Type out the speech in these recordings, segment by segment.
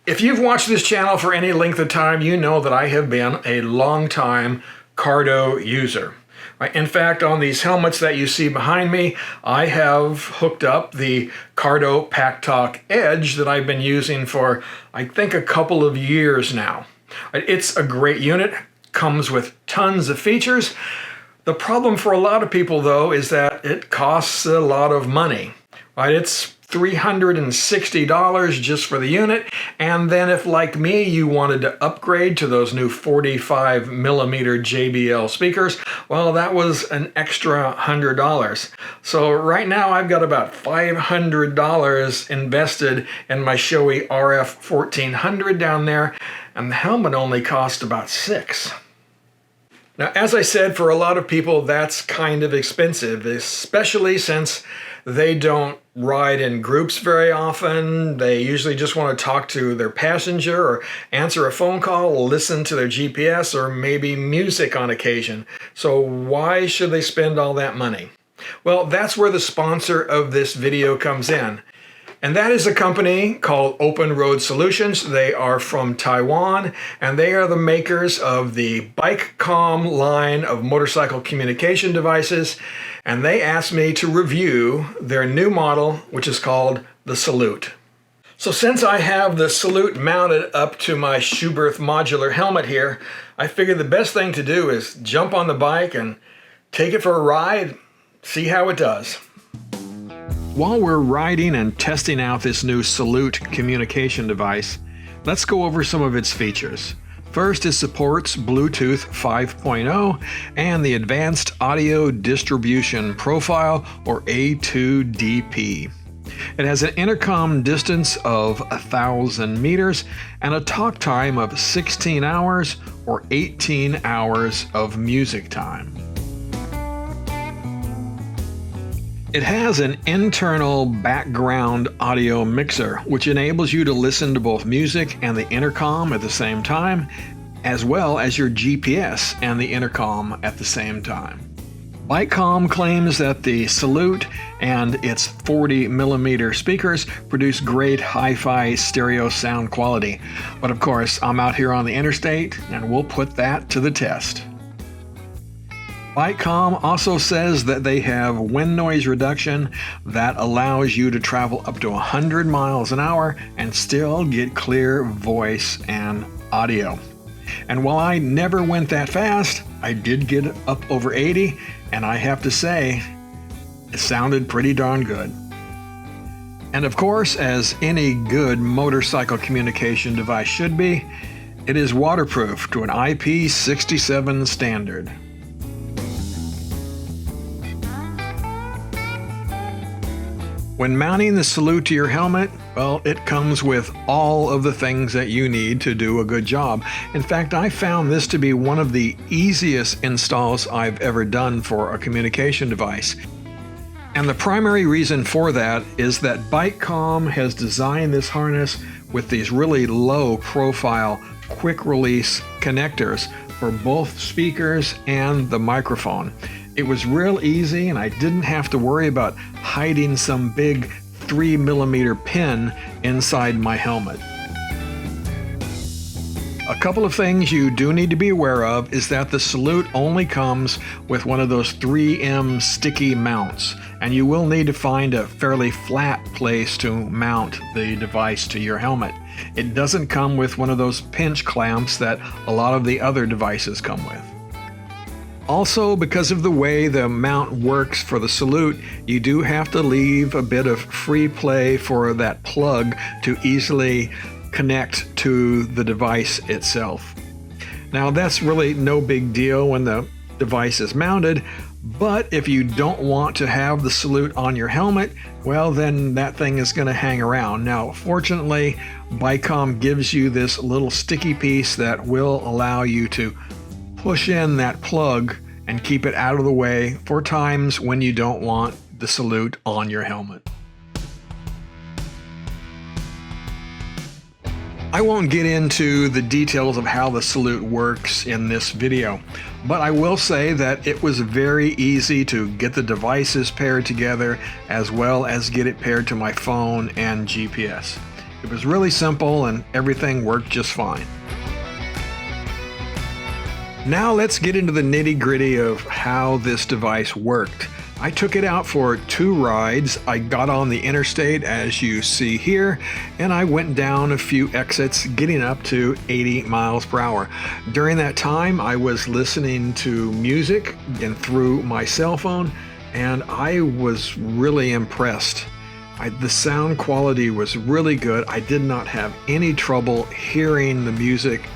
If you've watched this channel for any length of time, you know that I have been a long-time Cardo user. In fact, on these helmets that you see behind me, I have hooked up the Cardo PackTalk Edge that I've been using for, I think, a couple of years now. It's a great unit, comes with tons of features. The problem for a lot of people, though, is that it costs a lot of money. It's $360 just for the unit, and then if, like me, you wanted to upgrade to those new 45mm JBL speakers, well, that was an extra $100. So right now I've got about $500 invested in my showy RF 1400 down there, and the helmet only cost about $6. Now, as I said, for a lot of people, that's kind of expensive, especially since they don't ride in groups very often. They usually just want to talk to their passenger or answer a phone call, listen to their GPS, or maybe music on occasion. So why should they spend all that money? Well, that's where the sponsor of this video comes in. And that is a company called Open Road Solutions. They are from Taiwan, and they are the makers of the Bikecomm line of motorcycle communication devices. And they asked me to review their new model, which is called the Salute. So since I have the Salute mounted up to my Schuberth modular helmet here, I figured the best thing to do is jump on the bike and take it for a ride, see how it does. While we're riding and testing out this new Salute communication device, let's go over some of its features. First, it supports Bluetooth 5.0 and the Advanced Audio Distribution Profile, or A2DP. It has an intercom distance of 1,000 meters and a talk time of 16 hours or 18 hours of music time. It has an internal background audio mixer, which enables you to listen to both music and the intercom at the same time, as well as your GPS and the intercom at the same time. Bikecomm claims that the Salute and its 40mm speakers produce great hi-fi stereo sound quality. But of course, I'm out here on the interstate, and we'll put that to the test. Bikecomm also says that they have wind noise reduction that allows you to travel up to 100 miles an hour and still get clear voice and audio. And while I never went that fast, I did get up over 80, and I have to say, it sounded pretty darn good. And of course, as any good motorcycle communication device should be, it is waterproof to an IP67 standard. When mounting the Salute to your helmet, well, it comes with all of the things that you need to do a good job. In fact, I found this to be one of the easiest installs I've ever done for a communication device. And the primary reason for that is that Bikecomm has designed this harness with these really low profile, quick release connectors for both speakers and the microphone. It was real easy, and I didn't have to worry about hiding some big 3mm pin inside my helmet. A couple of things you do need to be aware of is that the Salute only comes with one of those 3M sticky mounts, and you will need to find a fairly flat place to mount the device to your helmet. It doesn't come with one of those pinch clamps that a lot of the other devices come with. Also, because of the way the mount works for the Salute, you do have to leave a bit of free play for that plug to easily connect to the device itself. Now, that's really no big deal when the device is mounted, but if you don't want to have the Salute on your helmet, well, then that thing is going to hang around. Now, fortunately, Bikecomm gives you this little sticky piece that will allow you to push in that plug and keep it out of the way for times when you don't want the Salute on your helmet. I won't get into the details of how the Salute works in this video, but I will say that it was very easy to get the devices paired together as well as get it paired to my phone and GPS. It was really simple and everything worked just fine. Now let's get into the nitty-gritty of how this device worked. I took it out for 2 rides. I got on the interstate as you see here, and I went down a few exits getting up to 80 miles per hour. During that time, I was listening to music and through my cell phone, and I was really impressed. The sound quality was really good. I did not have any trouble hearing the music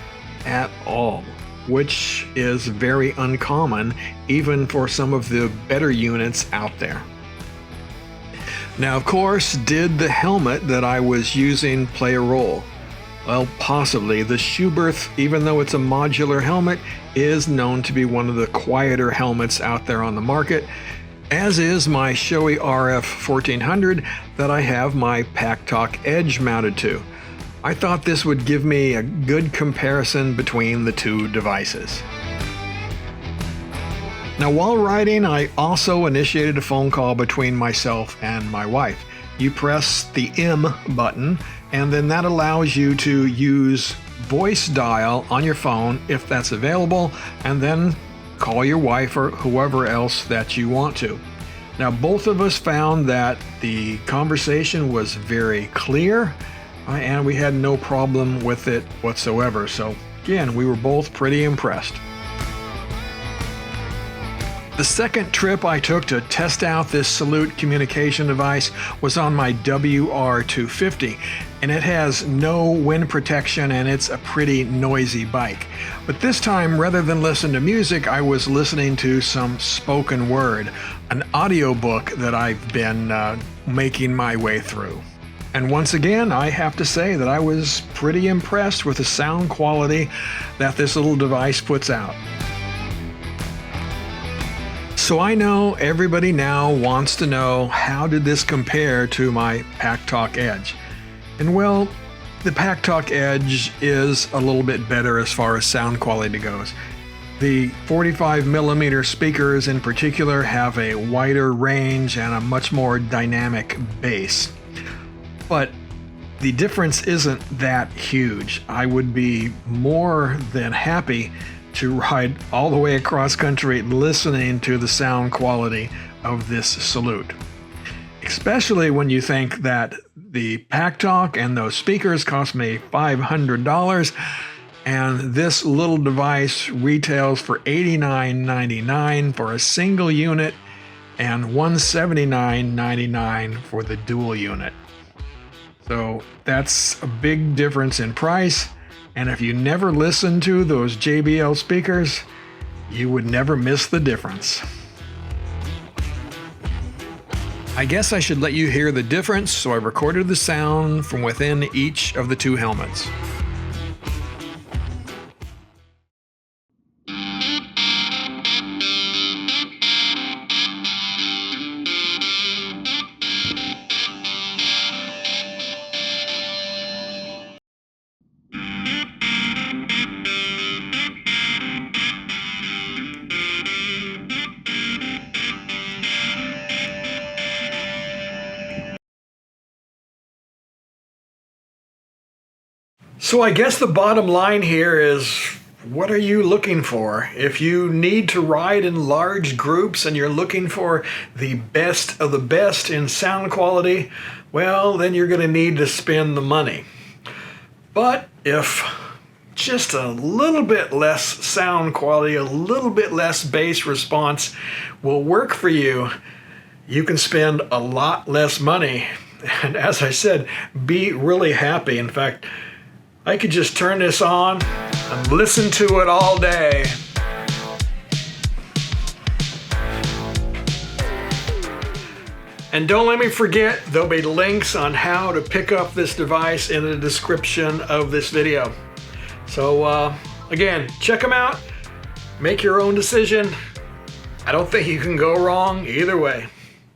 at all, which is very uncommon even for some of the better units out there. Now, of course, did the helmet that I was using play a role? Well, possibly. The Schuberth, even though it's a modular helmet, is known to be one of the quieter helmets out there on the market, as is my Shoei RF 1400 that I have my PackTalk Edge mounted to. I thought this would give me a good comparison between the two devices. Now, while riding, I also initiated a phone call between myself and my wife. You press the M button, and then that allows you to use voice dial on your phone if that's available, and then call your wife or whoever else that you want to. Now, both of us found that the conversation was very clear, and we had no problem with it whatsoever. So again, we were both pretty impressed. The second trip I took to test out this Salut communication device was on my WR250, and it has no wind protection and it's a pretty noisy bike. But this time, rather than listen to music, I was listening to some spoken word, an audiobook that I've been making my way through. And once again, I have to say that I was pretty impressed with the sound quality that this little device puts out. So I know everybody now wants to know, how did this compare to my PackTalk Edge? And well, the PackTalk Edge is a little bit better as far as sound quality goes. The 45mm speakers in particular have a wider range and a much more dynamic bass. But the difference isn't that huge. I would be more than happy to ride all the way across country listening to the sound quality of this Salut. Especially when you think that the PackTalk and those speakers cost me $500, and this little device retails for $89.99 for a single unit and $179.99 for the dual unit. So that's a big difference in price, and if you never listen to those JBL speakers, you would never miss the difference. I guess I should let you hear the difference, so I recorded the sound from within each of the two helmets. So I guess the bottom line here is, what are you looking for? If you need to ride in large groups and you're looking for the best of the best in sound quality, well, then you're going to need to spend the money. But if just a little bit less sound quality, a little bit less bass response will work for you, you can spend a lot less money. And as I said, be really happy. In fact, I could just turn this on and listen to it all day. And don't let me forget, there'll be links on how to pick up this device in the description of this video. So again, check them out, make your own decision. I don't think you can go wrong either way.